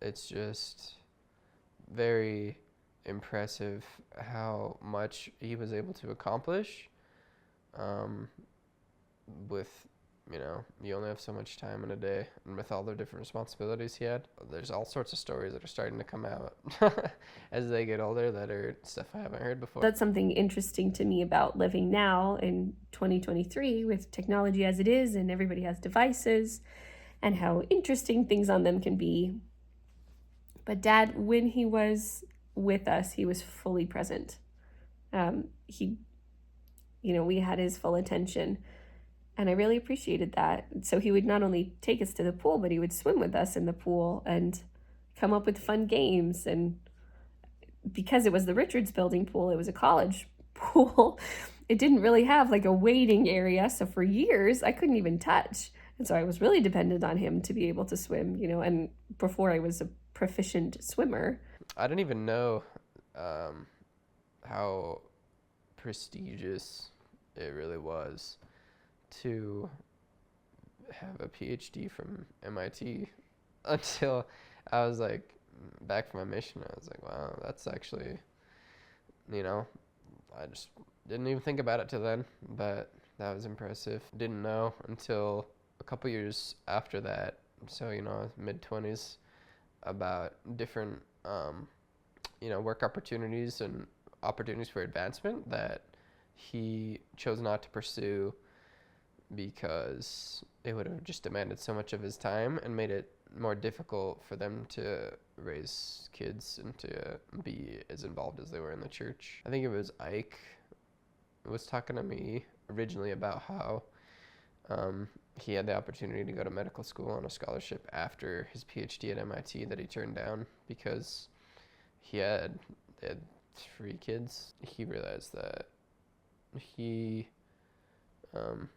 It's just very impressive how much he was able to accomplish um, with, you only have so much time in a day, and with all the different responsibilities he had. There's all sorts of stories that are starting to come out as they get older that are stuff I haven't heard before. That's something interesting to me about living now in 2023 with technology as it is, and everybody has devices, and how interesting things on them can be. But Dad, when he was with us, he was fully present. He, we had his full attention, and I really appreciated that. So he would not only take us to the pool, but he would swim with us in the pool and come up with fun games. And because it was the Richards Building pool, it was a college pool. It didn't really have like a waiting area, so for years I couldn't even touch. And so I was really dependent on him to be able to swim, and before I was a proficient swimmer. I didn't even know how prestigious it really was to have a PhD from MIT until I was like back from my mission. I was like, wow, that's actually, you know, I just didn't even think about it till then, but that was impressive. Didn't know until a couple years after that, so, mid 20s, about different, work opportunities and opportunities for advancement that he chose not to pursue because it would have just demanded so much of his time and made it more difficult for them to raise kids and to be as involved as they were in the church. I think it was Ike was talking to me originally about how he had the opportunity to go to medical school on a scholarship after his PhD at MIT that he turned down because they had 3 kids. He realized that he, um,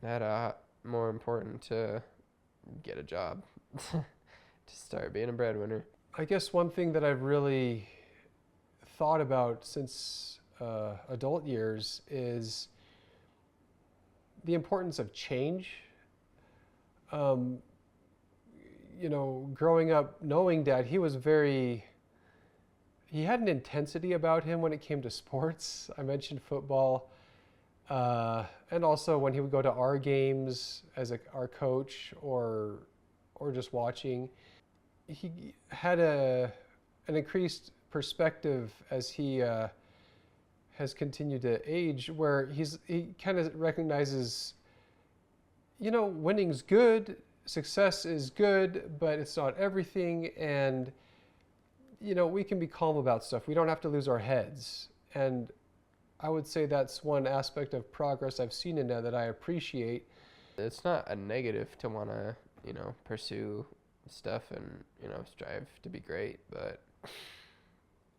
had a more important to get a job to start being a breadwinner. I guess one thing that I've really thought about since adult years is the importance of change. Growing up, knowing Dad, he had an intensity about him when it came to sports. I mentioned football. And also when he would go to our games as our coach or just watching, he had an increased perspective as he has continued to age, where he kind of recognizes, winning's good, success is good, but it's not everything, and we can be calm about stuff. We don't have to lose our heads. And I would say that's one aspect of progress I've seen in that I appreciate. It's not a negative to want to, pursue stuff and, strive to be great, but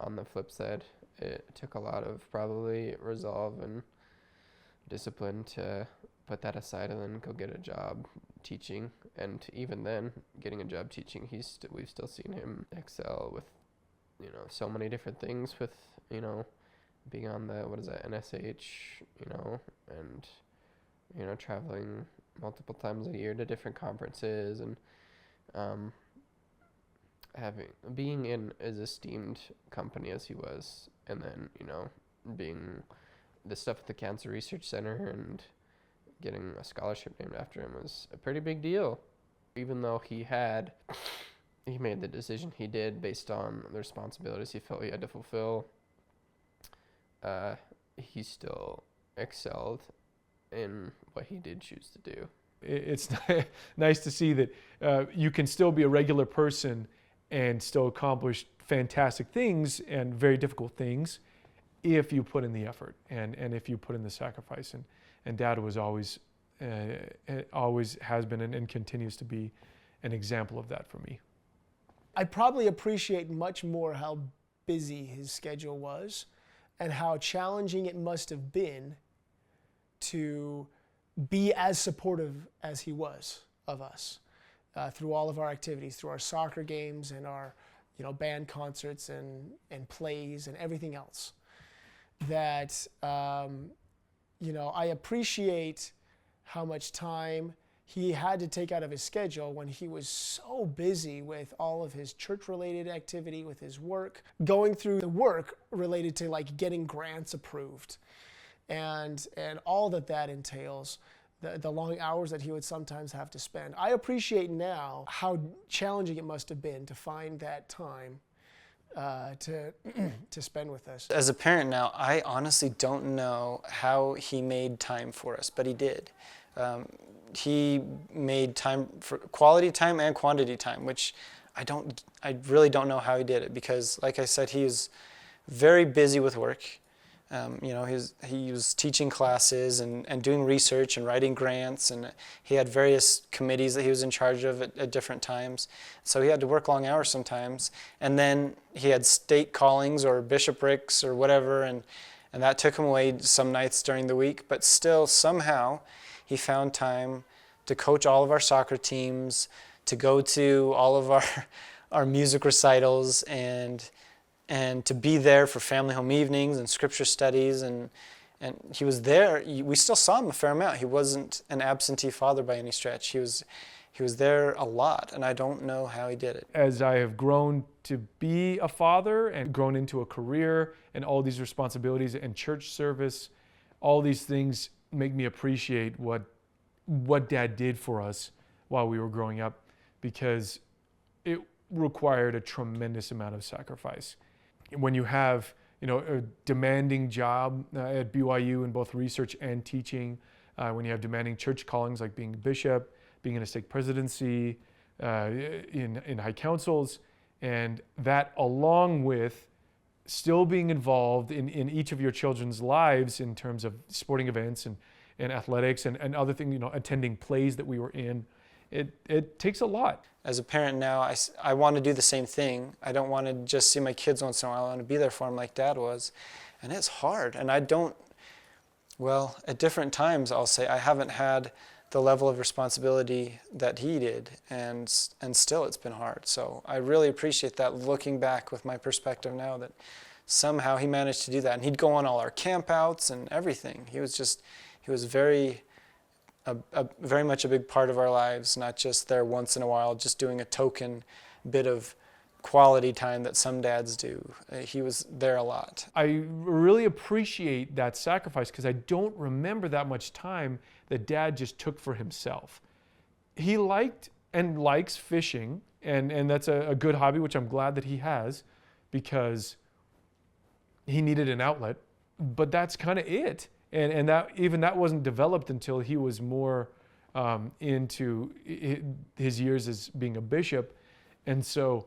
on the flip side, it took a lot of probably resolve and discipline to put that aside and then go get a job teaching. And even then, getting a job teaching, we've still seen him excel with, so many different things with, being on the, NSH, and, traveling multiple times a year to different conferences and being in as esteemed company as he was, and then, being the stuff at the Cancer Research Center and getting a scholarship named after him was a pretty big deal. Even though he made the decision he did based on the responsibilities he felt he had to fulfill, he still excelled in what he did choose to do. It's nice to see that you can still be a regular person and still accomplish fantastic things and very difficult things if you put in the effort and if you put in the sacrifice. And Dad was always has been and continues to be an example of that for me. I probably appreciate much more how busy his schedule was and how challenging it must have been to be as supportive as he was of us through all of our activities, through our soccer games and our band concerts and plays and everything else. That I appreciate how much time he had to take out of his schedule when he was so busy with all of his church-related activity, with his work, going through the work related to like getting grants approved and all that entails, the long hours that he would sometimes have to spend. I appreciate now how challenging it must have been to find that time to spend with us. As a parent now, I honestly don't know how he made time for us, but he did. He made time for quality time and quantity time, which I really don't know how he did it, because like I said, he was very busy with work. He was teaching classes and doing research and writing grants, and he had various committees that he was in charge of at different times. So he had to work long hours sometimes. And then he had state callings or bishoprics or whatever, and that took him away some nights during the week. But still, somehow, he found time to coach all of our soccer teams, to go to all of our music recitals, and to be there for family home evenings and scripture studies, and he was there. We still saw him a fair amount. He wasn't an absentee father by any stretch. He was there a lot, and I don't know how he did it. As I have grown to be a father and grown into a career and all these responsibilities and church service, all these things make me appreciate what Dad did for us while we were growing up, because it required a tremendous amount of sacrifice. When you have, a demanding job at BYU in both research and teaching, when you have demanding church callings like being a bishop, being in a stake presidency, in high councils, and that along with still being involved in each of your children's lives in terms of sporting events and athletics and other things, attending plays that we were in, it takes a lot. As a parent now, I want to do the same thing. I don't want to just see my kids once in a while. I want to be there for them like Dad was. And it's hard. And at different times, I'll say, I haven't had the level of responsibility that he did. And still it's been hard. So I really appreciate that, looking back with my perspective now, that somehow he managed to do that. And he'd go on all our campouts and everything. He was very much a big part of our lives, not just there once in a while, just doing a token bit of quality time that some dads do. He was there a lot. I really appreciate that sacrifice, because I don't remember that much time that Dad just took for himself. He liked and likes fishing, and that's a good hobby, which I'm glad that he has, because he needed an outlet, but that's kind of it. And that wasn't developed until he was more into his years as being a bishop. And so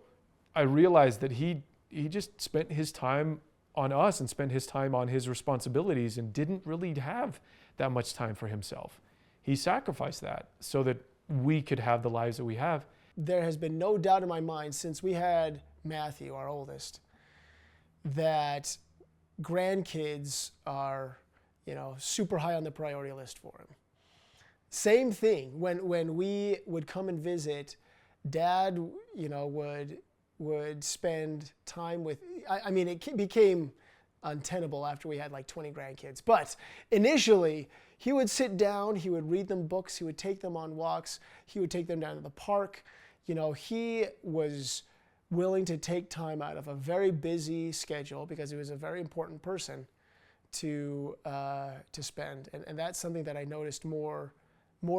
I realized that he just spent his time on us and spent his time on his responsibilities and didn't really have that much time for himself. He sacrificed that so that we could have the lives that we have. There has been no doubt in my mind since we had Matthew, our oldest, that grandkids are super high on the priority list for him. Same thing when we would come and visit, Dad, would spend time with. It became untenable after we had like 20 grandkids. But initially, he would sit down, he would read them books, he would take them on walks, he would take them down to the park. He was willing to take time out of a very busy schedule, because he was a very important person to spend, and that's something that I noticed more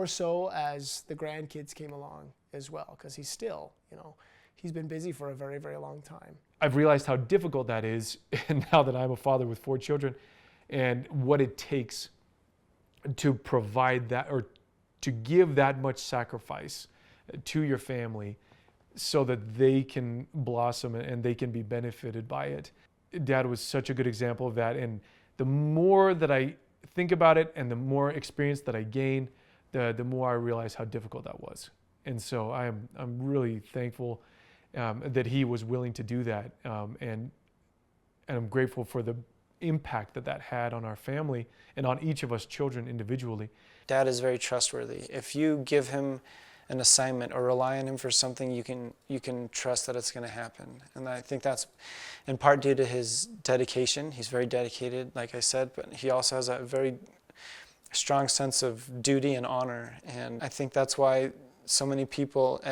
so as the grandkids came along as well, because he's still, he's been busy for a very, very long time. I've realized how difficult that is, and now that I'm a father with 4 children, and what it takes to provide that, or to give that much sacrifice to your family so that they can blossom and they can be benefited by it. Dad was such a good example of that, and the more that I think about it and the more experience that I gain, the more I realize how difficult that was. And so I'm really thankful that he was willing to do that, and I'm grateful for the impact that had on our family and on each of us children individually. Dad is very trustworthy. If you give him an assignment or rely on him for something, you can trust that it's going to happen. And I think that's in part due to his dedication. He's very dedicated, like I said, but he also has a very strong sense of duty and honor. And I think that's why so many people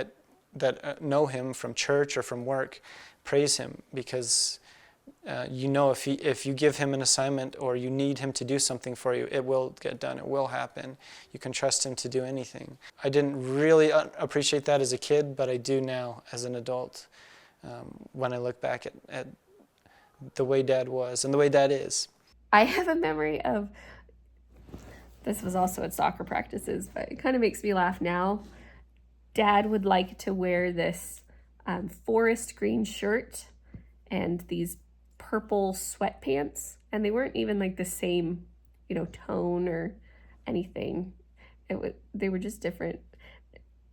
that know him from church or from work praise him, because if you give him an assignment or you need him to do something for you, it will get done. It will happen. You can trust him to do anything. I didn't really appreciate that as a kid, but I do now as an adult when I look back at the way Dad was and the way Dad is. I have a memory of, this was also at soccer practices, but it kind of makes me laugh now. Dad would like to wear this forest green shirt and these purple sweatpants, and they weren't even like the same, tone or anything. They were just different.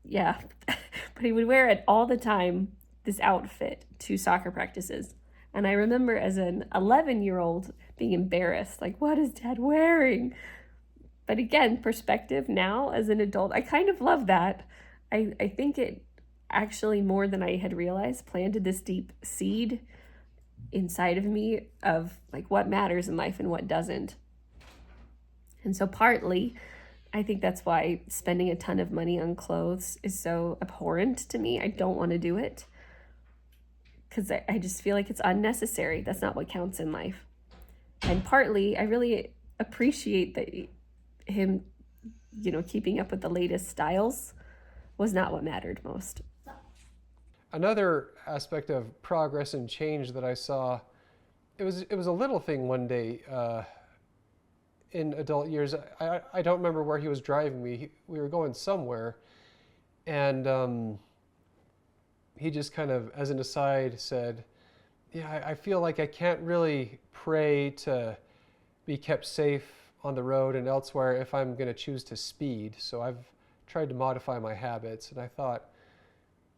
Yeah, but he would wear it all the time, this outfit, to soccer practices. And I remember as an 11-year-old being embarrassed, like, what is Dad wearing? But again, perspective now as an adult, I kind of love that. I think it actually, more than I had realized, planted this deep seed inside of me of like what matters in life and what doesn't. And so partly, I think that's why spending a ton of money on clothes is so abhorrent to me. I don't want to do it because I just feel like it's unnecessary. That's not what counts in life. And partly, I really appreciate that him, keeping up with the latest styles was not what mattered most. Another aspect of progress and change that I saw, it was a little thing one day in adult years. I don't remember where he was driving me. We were going somewhere, and he just kind of, as an aside, said, yeah, I feel like I can't really pray to be kept safe on the road and elsewhere if I'm going to choose to speed. So I've tried to modify my habits. And I thought,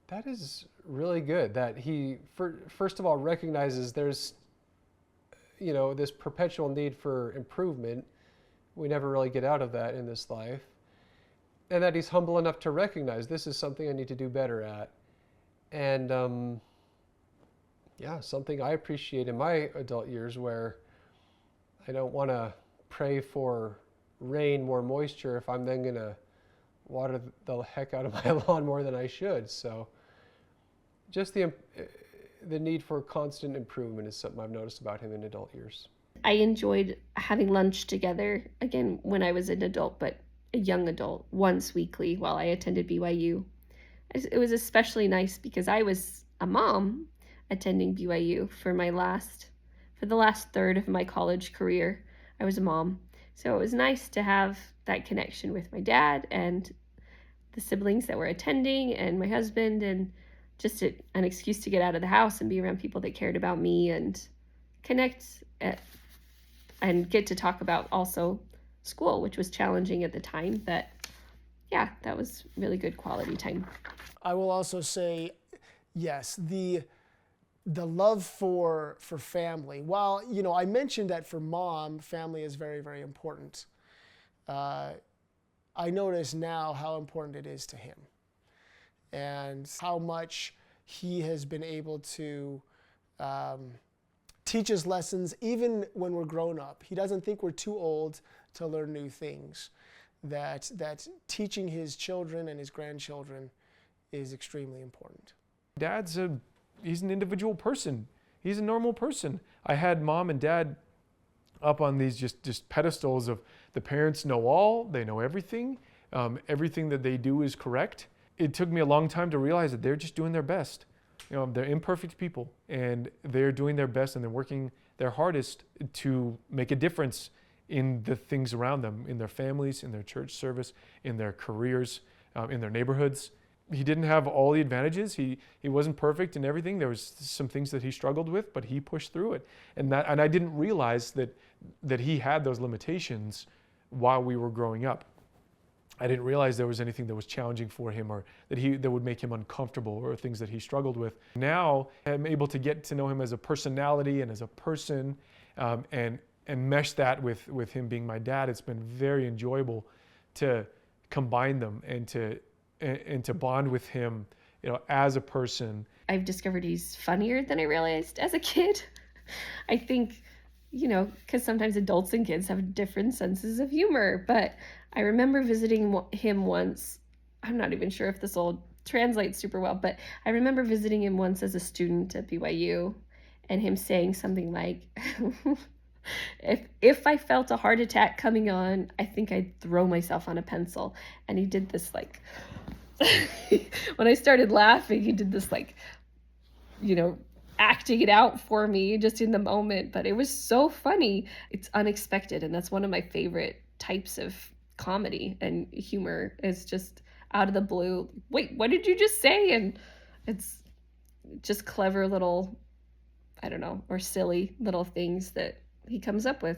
that is really good that he, first of all, recognizes there's, this perpetual need for improvement. We never really get out of that in this life. And that he's humble enough to recognize this is something I need to do better at. And something I appreciate in my adult years, where I don't want to pray for rain, more moisture, if I'm then going to water the heck out of my lawn more than I should. So just the need for constant improvement is something I've noticed about him in adult years. I enjoyed having lunch together, again, when I was an adult, but a young adult, once weekly while I attended BYU. It was especially nice because I was a mom attending BYU for the last third of my college career. I was a mom. So it was nice to have that connection with my dad and the siblings that were attending and my husband, and just an excuse to get out of the house and be around people that cared about me and connect and get to talk about also school, which was challenging at the time. But yeah, that was really good quality time. I will also say, yes, the love for family. While, I mentioned that for Mom, family is very, very important. I notice now how important it is to him and how much he has been able to teach us lessons even when we're grown up. He doesn't think we're too old to learn new things. That teaching his children and his grandchildren is extremely important. He's an individual person. He's a normal person. I had Mom and Dad up on these just pedestals of the parents know all, they know everything, everything that they do is correct. It took me a long time to realize that they're just doing their best. They're imperfect people, and they're doing their best, and they're working their hardest to make a difference in the things around them, in their families, in their church service, in their careers, in their neighborhoods. He didn't have all the advantages. He wasn't perfect in everything. There was some things that he struggled with, but he pushed through it. And I didn't realize that he had those limitations while we were growing up. I didn't realize there was anything that was challenging for him or that would make him uncomfortable or things that he struggled with. Now I'm able to get to know him as a personality and as a person, and mesh that with him being my dad. It's been very enjoyable to combine them and to bond with him, as a person. I've discovered he's funnier than I realized as a kid. I think you know, because sometimes adults and kids have different senses of humor. But I remember visiting him once. I'm not even sure if this will translate super well, but I remember visiting him once as a student at BYU and him saying something like, if I felt a heart attack coming on, I think I'd throw myself on a pencil. And he did this like, when I started laughing, he did this like, you know, acting it out for me just in the moment. But it was so funny. It's unexpected. And that's one of my favorite types of comedy and humor, is just out of the blue. Wait, what did you just say? And it's just clever little, I don't know, or silly little things that he comes up with.